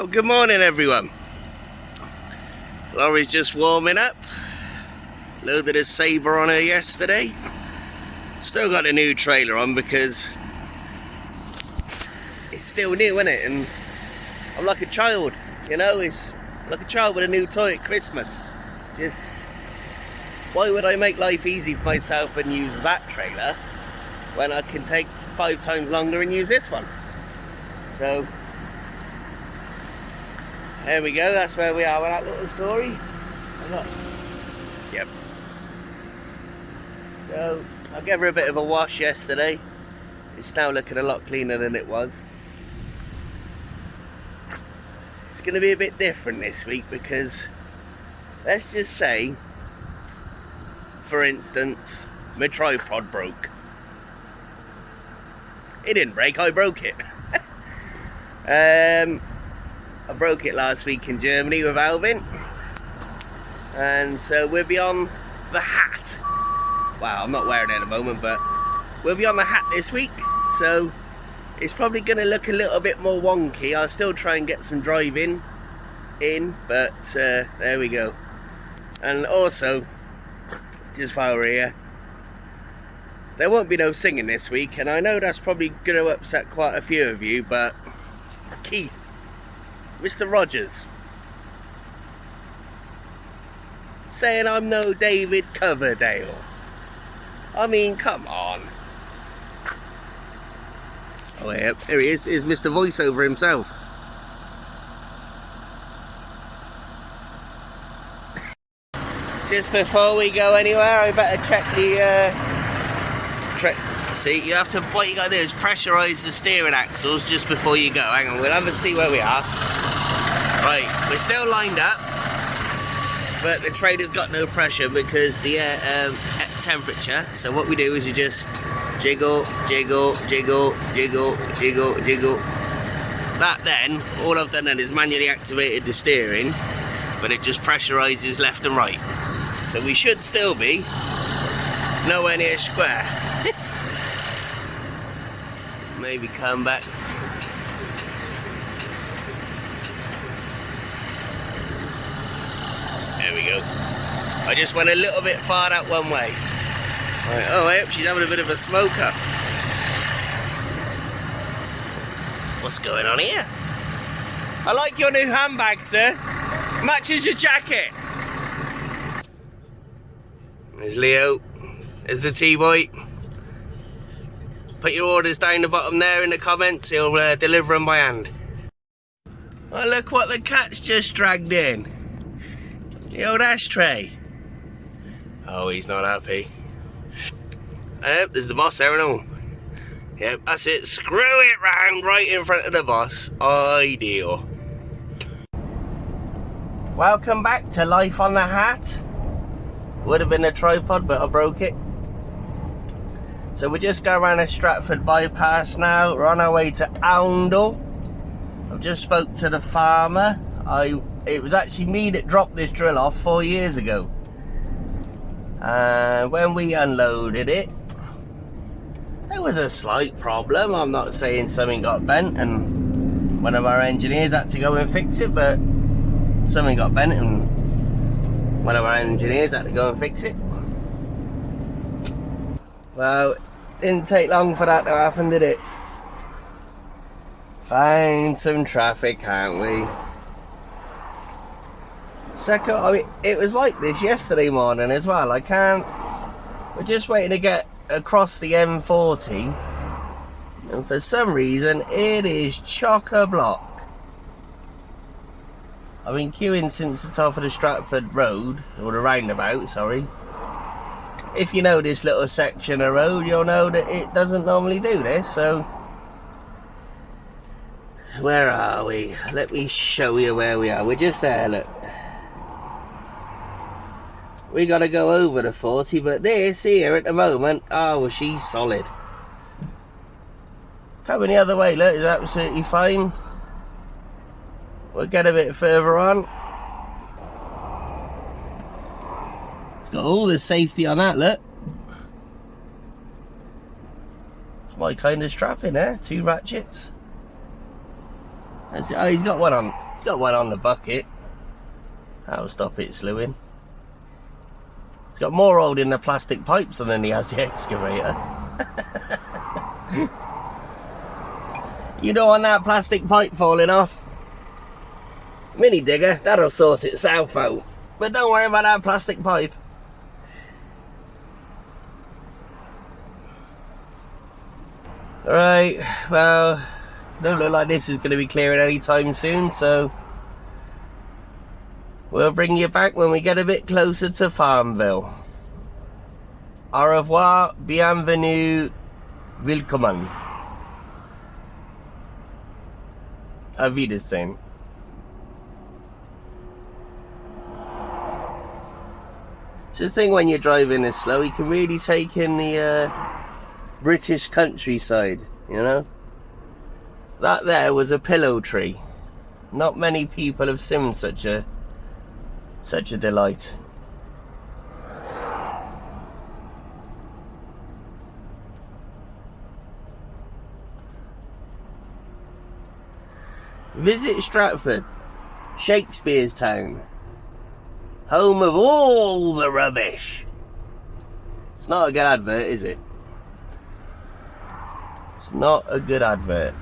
Well, good morning everyone. Laurie's just warming up. Loaded a Sabre on her yesterday. Still got a new trailer on because it's still new, isn't it? And I'm like a child, you know, it's like a child with a new toy at Christmas. Just, why would I make life easy for myself and use that trailer when I can take 5 times longer and use this one? So there we go, that's where we are with that little story. Yep. So I gave her a bit of a wash yesterday. It's now looking a lot cleaner than it was. It's going to be a bit different this week because, let's just say, for instance, my tripod broke. It didn't break, I broke it. I broke it last week in Germany with Alvin, and so we'll be on the hat. Well, I'm not wearing it at the moment, but we'll be on the hat this week, so it's probably going to look a little bit more wonky. I'll still try and get some driving in, but there we go. And also, just while we're here, there won't be no singing this week, and I know that's probably going to upset quite a few of you, but Keith, Mr. Rogers, saying I'm no David Coverdale. I mean, come on. Oh yeah, here he is. Here's Mr. Voiceover himself. Just before we go anywhere, I better check the see, you have to, what you gotta do is pressurise the steering axles just before you go. Hang on, we'll have a see where we are. Right, we're still lined up, but the trailer's got no pressure because the air temperature. So what we do is you just jiggle, jiggle, jiggle, jiggle, jiggle, jiggle. That then, all I've done then is manually activated the steering, but it just pressurises left and right. So we should still be nowhere near square. Maybe come back. There we go. I just went a little bit far that one way. Right, oh, I hope she's having a bit of a smoke up. What's going on here? I like your new handbag, sir. Matches your jacket. There's Leo. There's the T-Boy. Put your orders down the bottom there in the comments. He'll deliver them by hand. Oh, look what the cat's just dragged in. The old ashtray. Oh, he's not happy. Yep, there's the boss there and all. Yep, that's it. Screw it round right in front of the boss. Ideal. Welcome back to Life on the Hat. Would have been a tripod, but I broke it. So we just go around a Stratford bypass now. We're on our way to Oundle. I've just spoke to the farmer. It was actually me that dropped this drill off 4 years ago. And when we unloaded it, there was a slight problem. I'm not saying something got bent and one of our engineers had to go and fix it, but something got bent and one of our engineers had to go and fix it. Well, didn't take long for that to happen, did it? Find some traffic, can't we? Second, I mean, it was like this yesterday morning as well. We're just waiting to get across the M40, and for some reason it is chock-a-block. I've been queuing since the top of the Stratford Road, or the roundabout, sorry. If you know this little section of road, you'll know that it doesn't normally do this, so... Where are we? Let me show you where we are. We're just there, look. We gotta go over the 40, but this here at the moment, oh, she's solid. Coming the other way, look, is absolutely fine. We'll get a bit further on. Got all the safety on that, look. my kind of strap in there, 2 ratchets. Oh, he's got one on. It's got one on the bucket. That'll stop it slewing. It's got more oil in the plastic pipes than he has the excavator. You don't want that plastic pipe falling off. Mini digger, that'll sort itself out. But don't worry about that plastic pipe. Alright, well, don't look like this is going to be clearing anytime soon, so we'll bring you back when we get a bit closer to Farmville. Au revoir, bienvenue, willkommen. Auf Wiedersehen. It's the thing when you're driving this slow, you can really take in the British countryside, you know. That there was a pillow tree. Not many people have seen such a delight. Visit Stratford, Shakespeare's town, home of all the rubbish. It's not a good advert, is it? It's not a good advert.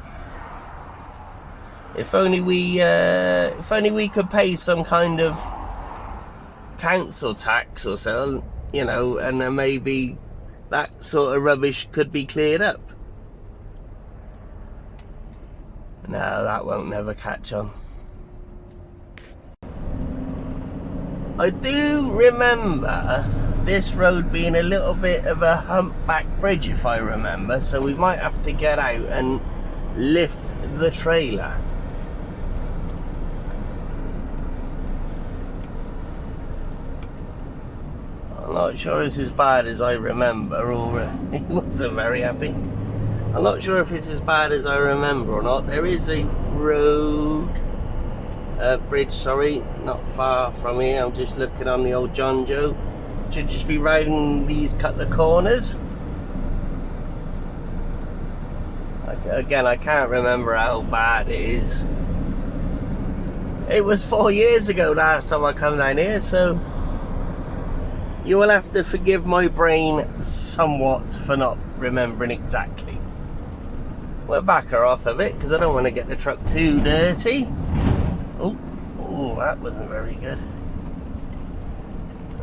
If only we could pay some kind of council tax or so, you know, and then maybe that sort of rubbish could be cleared up. No, that won't never catch on. I do remember this road being a little bit of a humpback bridge, if I remember, so we might have to get out and lift the trailer. I'm not sure it's as bad as I remember, or he wasn't very happy. I'm not sure if it's as bad as I remember or not. There is a bridge, sorry, not far from here. I'm just looking on the old John Joe. Should just be round these couple of corners. Again, I can't remember how bad it is. It was 4 years ago last time I come down here, so you will have to forgive my brain somewhat for not remembering exactly. We'll back her off a bit because I don't want to get the truck too dirty. Oh, that wasn't very good.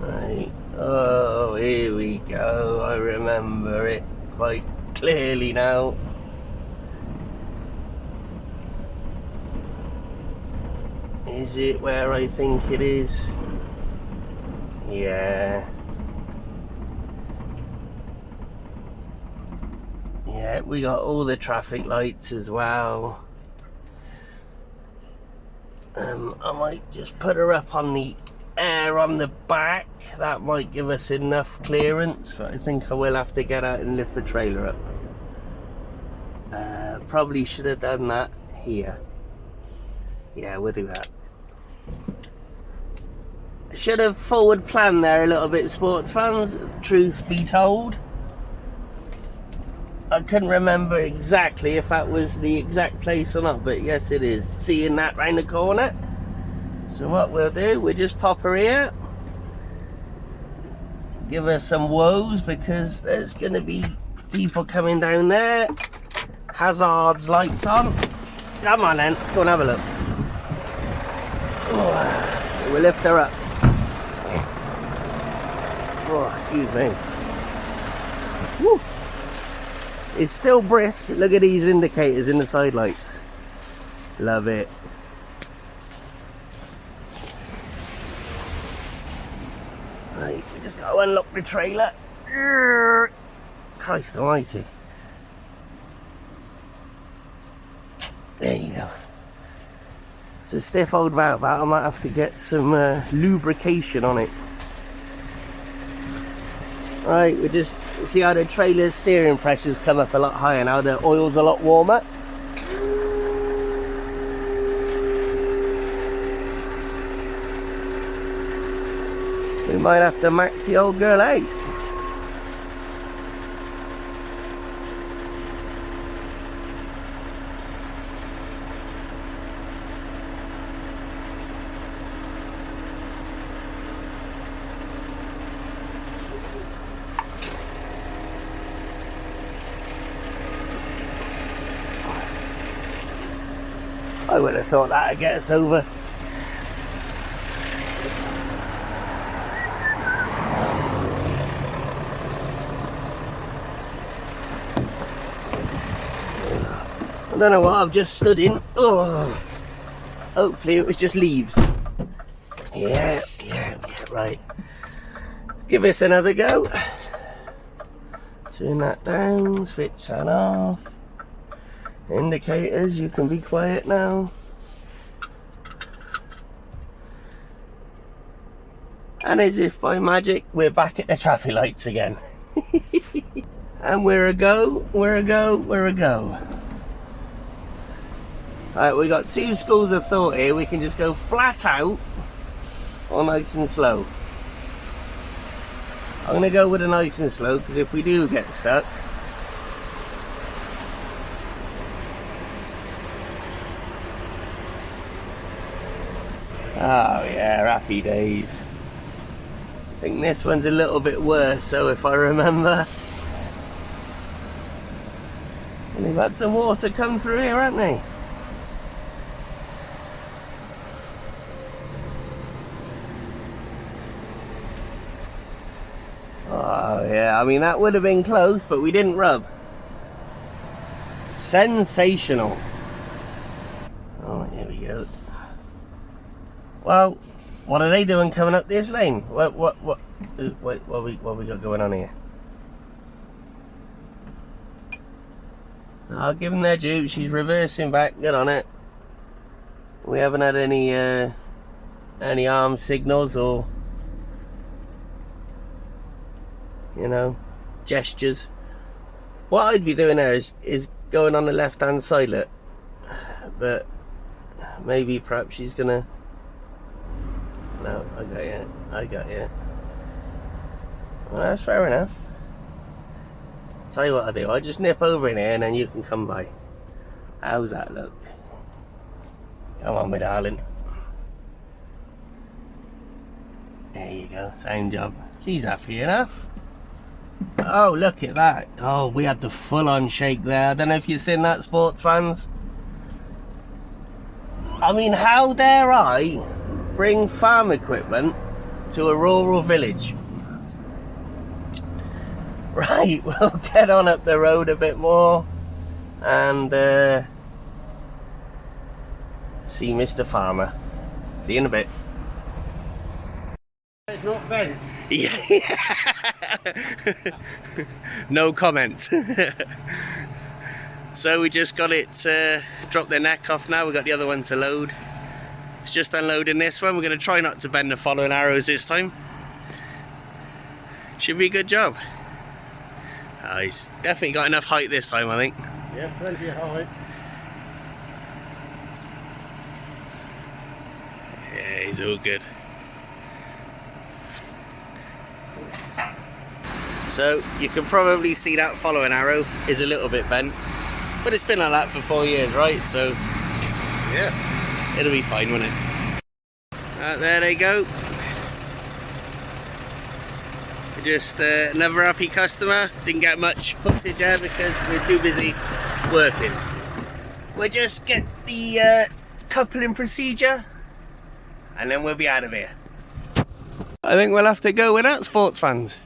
Right. Oh, here we go. I remember it quite clearly now. Is it where I think it is? Yeah. Yeah, we got all the traffic lights as well. I might just put her up on the air on the back. That might give us enough clearance, but I think I will have to get out and lift the trailer up. Probably should have done that here. Yeah, we'll do that. Should have forward planned there a little bit, sports fans, truth be told. I couldn't remember exactly if that was the exact place or not, but yes it is. Seeing that round the corner. So what we'll do, we'll just pop her here. Give her some woes because there's going to be people coming down there. Hazards lights on. Come on then, let's go and have a look. Oh, we'll lift her up. Oh, excuse me. Woo. It's still brisk. Look at these indicators in the side lights. Love it. Right, we just got to unlock the trailer. Christ almighty. There you go. It's a stiff old valve. I might have to get some lubrication on it. Right, we just see how the trailer's steering pressure's come up a lot higher now. The oil's a lot warmer. We might have to max the old girl out. I would have thought that'd get us over. I don't know what I've just stood in. Oh, hopefully it was just leaves. Yeah, right. Give this another go. Turn that down, switch that off. Indicators, you can be quiet now. And as if by magic, we're back at the traffic lights again. And we're a go. Alright, we got two schools of thought here. We can just go flat out or nice and slow. I'm going to go with a nice and slow, because if we do get stuck, oh yeah, happy days. I think this one's a little bit worse, so if I remember. And they've had some water come through here, haven't they? Oh yeah, I mean that would have been close, but we didn't rub. Sensational. Oh, here we go. Well, what are they doing coming up this lane? What we got going on here? I'll give them their due. She's reversing back. Good on it. We haven't had any arm signals or, you know, gestures. What I'd be doing there is going on the left hand side, look. But maybe perhaps she's gonna. No, I got you. Well, that's fair enough. Tell you what I do, I just nip over in here and then you can come by. How's that look? Come on, my darling. There you go, same job. She's happy enough. Oh, look at that. Oh, we had the full-on shake there. I don't know if you've seen that, sports fans. I mean, how dare I bring farm equipment to a rural village? Right, we'll get on up the road a bit more and see Mr. Farmer. See you in a bit. It's not bent. Yeah. No comment. So we just got it dropped their neck off now. We've got the other one to load. It's just unloading this one. We're going to try not to bend the following arrows this time. Should be a good job. Oh, he's definitely got enough height this time, I think. Yeah, plenty of height. Yeah, he's all good. So you can probably see that following arrow is a little bit bent, but it's been like that for 4 years, right? So yeah, it'll be fine, won't it? There they go. Just another happy customer. Didn't get much footage there because we're too busy working. We'll just get the coupling procedure and then we'll be out of here. I think we'll have to go with that, sports fans.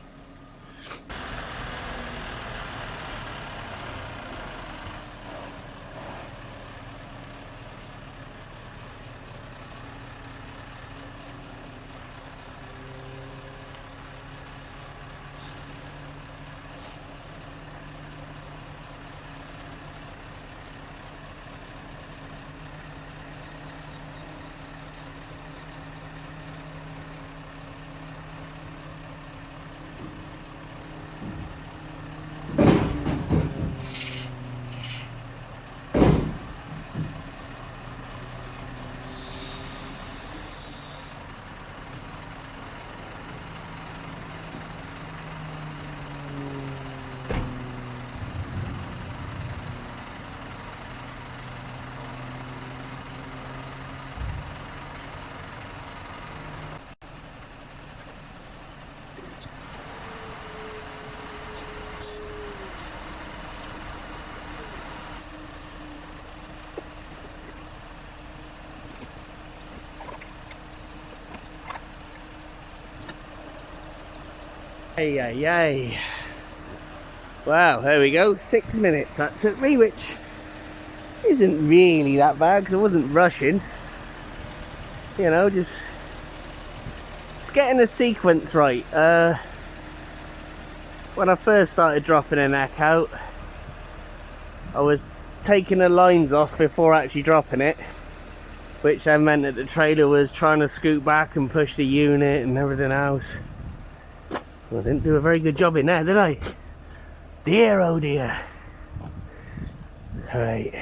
Yay. Wow, there we go. 6 minutes that took me, which isn't really that bad because I wasn't rushing. You know, just getting the sequence right. When I first started dropping a neck out, I was taking the lines off before actually dropping it, which then meant that the trailer was trying to scoot back and push the unit and everything else. Well, I didn't do a very good job in there, did I? Dear, oh dear. Right.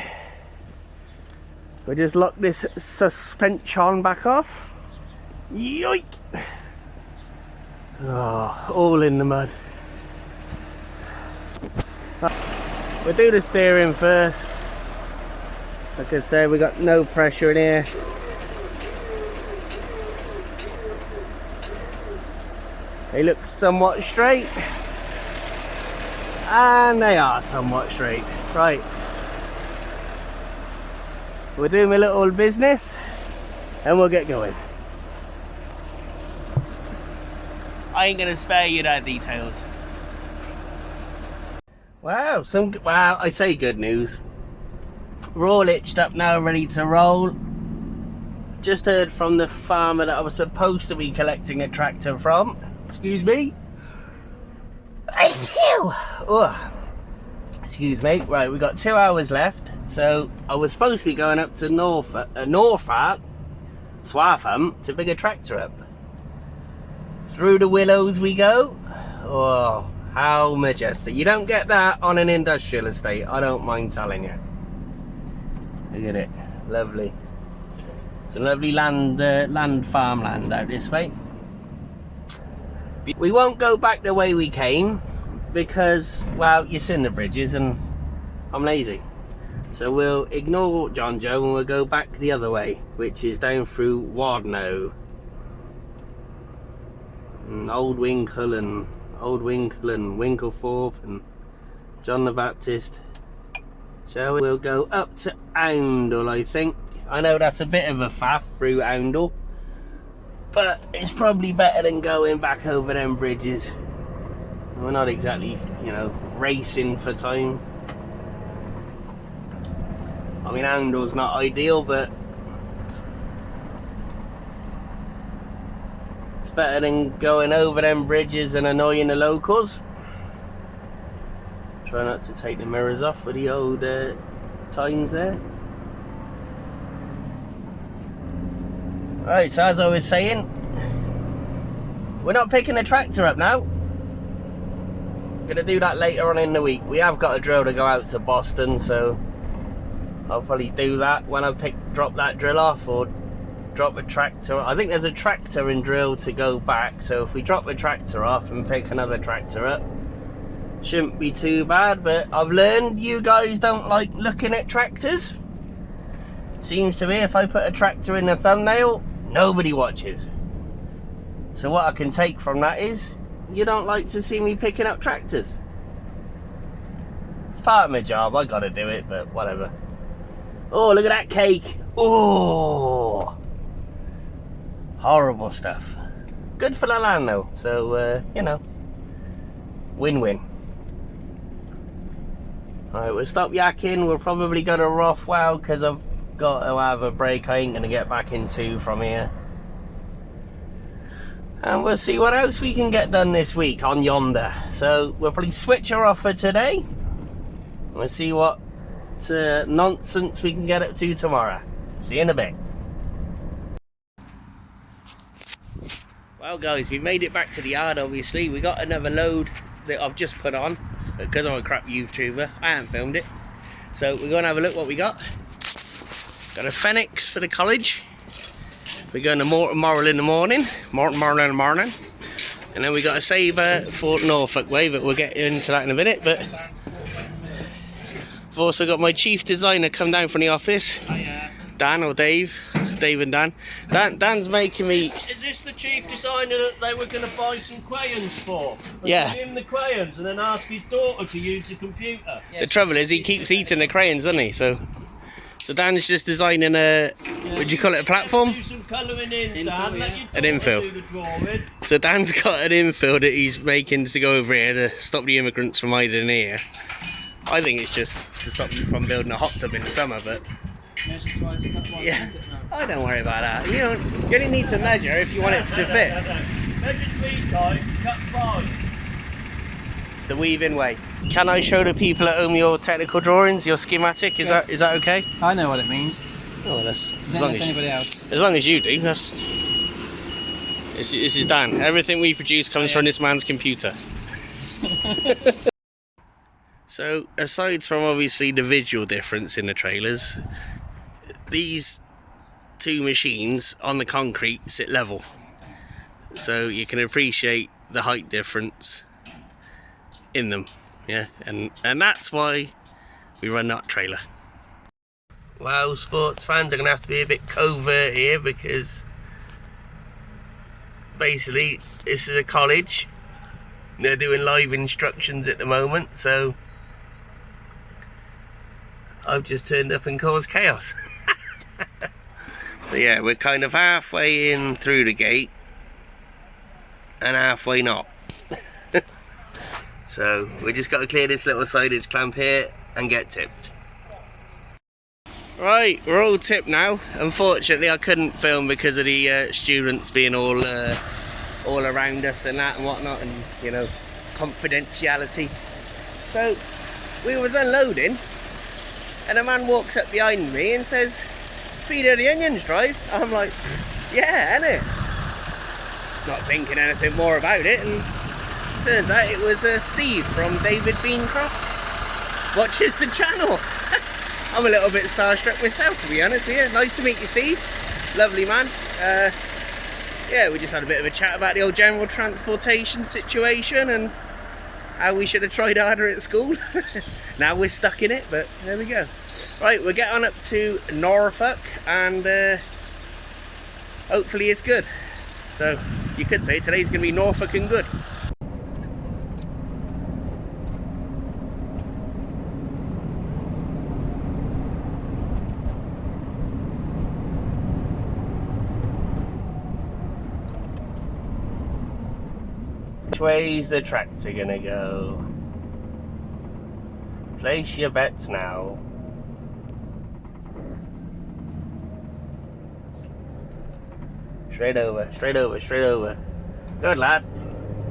We'll just lock this suspension back off. Yoink! Oh, all in the mud. We'll do the steering first. Like I said, we got no pressure in here. They look somewhat straight. And they are somewhat straight. Right. We'll do my little business and we'll get going. I ain't gonna spare you that details. Wow, I say good news. We're all hitched up now, ready to roll. Just heard from the farmer that I was supposed to be collecting a tractor from. Excuse me. Oh, excuse me. Right, we've got 2 hours left. So I was supposed to be going up to Norfolk, Swaffham, to pick a tractor up. Through the willows we go. Oh, how majestic. You don't get that on an industrial estate, I don't mind telling you. Look at it, lovely. Some lovely farmland out this way. We won't go back the way we came because, well, you've seen the bridges and I'm lazy. So we'll ignore John Joe and we'll go back the other way, which is down through Wadnow. And Old Winkle and Winklethorpe and John the Baptist. So we'll go up to Oundle, I think. I know that's a bit of a faff through Oundle, but it's probably better than going back over them bridges. We're not exactly, you know, racing for time. I mean, Oundle's not ideal, but it's better than going over them bridges and annoying the locals. Try not to take the mirrors off with the old tines there. Right, so as I was saying, we're not picking the tractor up now. Gonna do that later on in the week. We have got a drill to go out to Boston, so I'll probably do that when I drop that drill off, or drop a tractor. I think there's a tractor and drill to go back, so if we drop a tractor off and pick another tractor up, shouldn't be too bad. But I've learned you guys don't like looking at tractors. Seems to be if I put a tractor in the thumbnail, nobody watches. So what I can take from that is you don't like to see me picking up tractors. It's part of my job, I gotta do it, but whatever. Oh, look at that cake. Oh, horrible stuff. Good for the land though, so you know, win-win. Alright, we'll stop yakking. We're probably going to Rothwell because I've got to have a break. I ain't going to get back into from here. And we'll see what else we can get done this week on yonder. So we'll probably switch her off for today. We'll see what nonsense we can get up to tomorrow. See you in a bit. Well guys, we made it back to the yard obviously. We got another load that I've just put on because I'm a crap YouTuber. I haven't filmed it. So we're going to have a look what we got. Got a Phoenix for the college. We're going to Morton in the morning. Morton in the morning. And then we got a Sabre for Norfolk way, but we'll get into that in a minute. But I've also got my chief designer come down from the office. Dan or Dave. Dave and Dan. Dan's making me... Is this the chief designer that they were going to buy some crayons for? Yeah. Give him the crayons and then ask his daughter to use the computer. The trouble is he keeps eating the crayons, doesn't he? So So Dan's just designing a, would you call it a platform? Do some colouring in, Dan. Let your An daughter infill. do the drawing. So Dan's got an infill that he's making to go over here to stop the immigrants from hiding here. I think it's just to stop them from building a hot tub in the summer, but yeah, I don't worry about that. You only need to measure if you want it to fit. Measure 3 times, cut 5. It's the weave-in way. Can I show the people at home your technical drawings, your schematic? Is that okay? I know what it means. Oh, well, that's Don't know if anybody else. as long as you do. That's this is Dan. Everything we produce comes from this man's computer. So, aside from obviously the visual difference in the trailers, these two machines on the concrete sit level, so you can appreciate the height difference in them. Yeah, and that's why we run that trailer. Well, sports fans are going to have to be a bit covert here, because basically this is a college. They're doing live instructions at the moment, so I've just turned up and caused chaos. So yeah, we're kind of halfway in through the gate and halfway not. So we just got to clear this little sidage clamp here and get tipped. Right, we're all tipped now. Unfortunately I couldn't film because of the students being all around us and that and whatnot, and you know, confidentiality. So we was unloading and a man walks up behind me and says, "Feed her the onions, drive." I'm like, yeah, innit? Not thinking anything more about it, and turns out it was Steve from David Beancroft. Watches the channel. I'm a little bit starstruck myself, to be honest with you. Nice to meet you, Steve. Lovely man. Yeah, we just had a bit of a chat about the old general transportation situation and how we should have tried harder at school. Now we're stuck in it, but there we go. Right, we'll get on up to Norfolk and hopefully it's good. So you could say today's going to be Norfolk and good. Which way's the tractor gonna go? Place your bets now. Straight over, straight over, straight over. Good lad.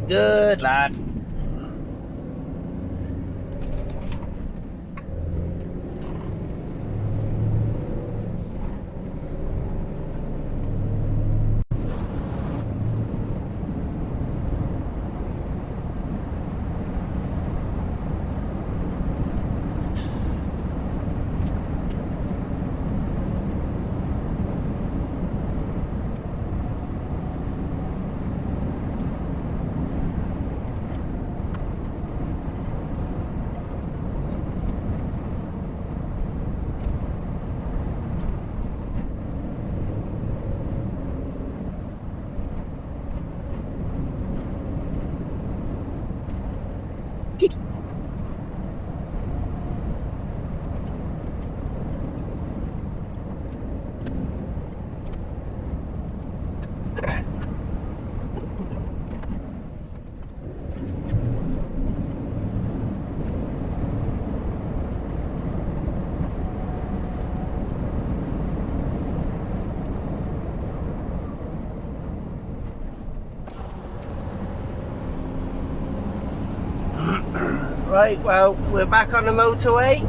Good lad. Right, well, we're back on the motorway.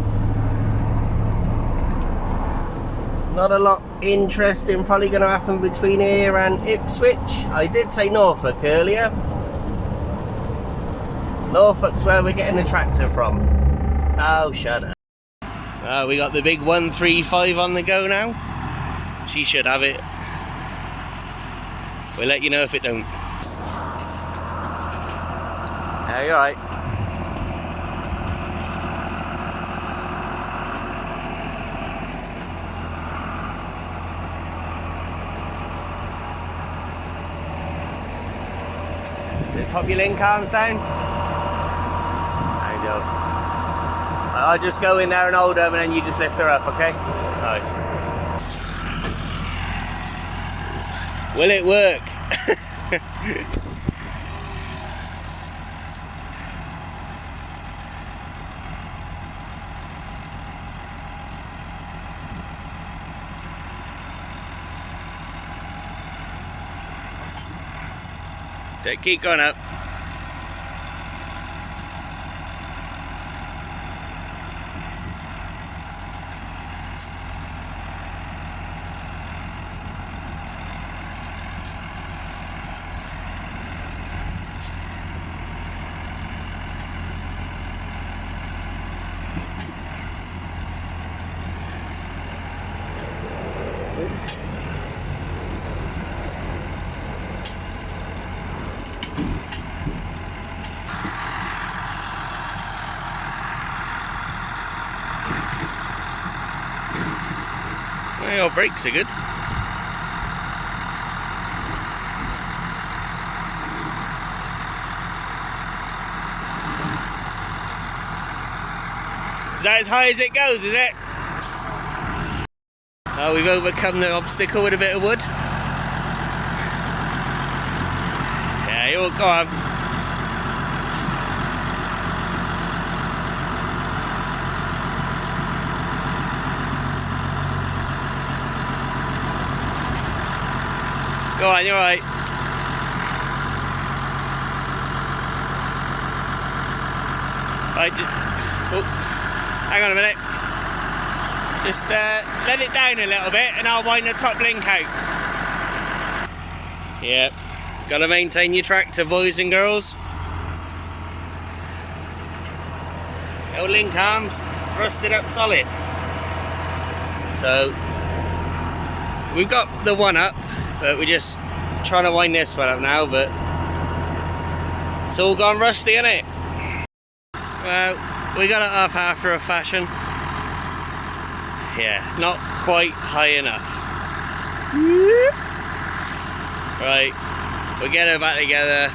Not a lot interesting probably going to happen between here and Ipswich. I did say Norfolk earlier. Norfolk's where we're getting the tractor from. Oh, shut up. We got the big 135 on the go now. She should have it. We'll let you know if it don't. Yeah, you're right. Pop your link arms down. There you go. I'll just go in there and hold them and then you just lift her up, okay? Right. Will it work? Keep going up. Well, your brakes are good. Is that as high as it goes, is it? Oh, we've overcome the obstacle with a bit of wood. Yeah, you'll go on. Go on, you're right. Right, just, oh, hang on a minute. Just let it down a little bit and I'll wind the top link out. Yep, gotta maintain your tractor, boys and girls. Old link arms rusted up solid. So, we've got the one up, but we're just trying to wind this one up now, but it's all gone rusty, isn't it? Well, we got it up after a fashion. Yeah, not quite high enough. Right, we'll get her back together.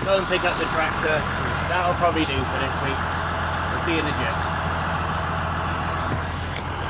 Go and pick up the tractor. That'll probably do for this week. We'll see you in the gym.